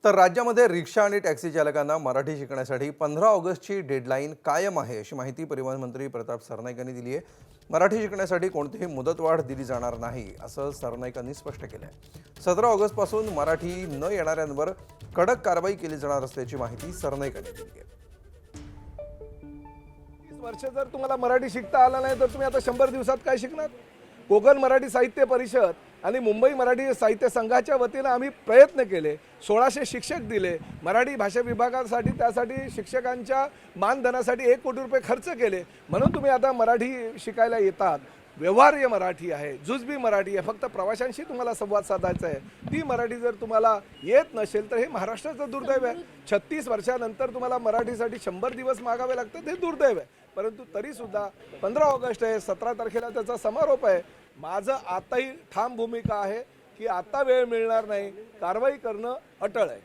तर राज्यामध्ये रिक्षा आणि टॅक्सी चालकांना मराठी शिकण्यासाठी 15 ऑगस्टची डेडलाईन कायम आहे अशी माहिती परिवहन मंत्री प्रताप सरनाईक यांनी दिली आहे। मराठी शिकण्यासाठी कोणतीही मुदतवाढ दिली जाणार नाही असं सरनाईक यांनी स्पष्ट केलं आहे। 17 ऑगस्टपासून मराठी न येणाऱ्यांवर कडक कारवाई केली जाणार असल्याची माहिती सरनाईक यांनी दिली आहे। 30 वर्ष जर तुम्हाला मराठी शिकता आला नाही तर तुम्ही आता 100 दिवसात काय शिकणार? कोकण मराठी साहित्य परिषद आणि मुंबई मराठी साहित्य संघाच्या वतीनं आम्ही प्रयत्न केले, 1600 शिक्षक दिले, मराठी भाषा विभागासाठी त्यासाठी शिक्षकांच्या मानधनासाठी 1 कोटी रुपये खर्च केले, म्हणून तुम्ही आता मराठी शिकायला येतात। व्यवहार्य मराठी आहे, जुजबी मराठी आहे, फक्त प्रवाशांशी तुम्हाला संवाद साधायचा आहे। ती मराठी जर तुम्हाला येत नसेल तर हे महाराष्ट्राचं दुर्दैव आहे। 36 वर्षानंतर तुम्हाला मराठीसाठी 100 दिवस मागावे लागतात, हे दुर्दैव आहे। परंतु तरीसुद्धा 15 ऑगस्ट आहे, 17 तारखेला त्याचा समारोप आहे। माझं आताही ठाम भूमिका आहे की आता वेळ मिळणार नाही, कारवाई करणं अटळ आहे।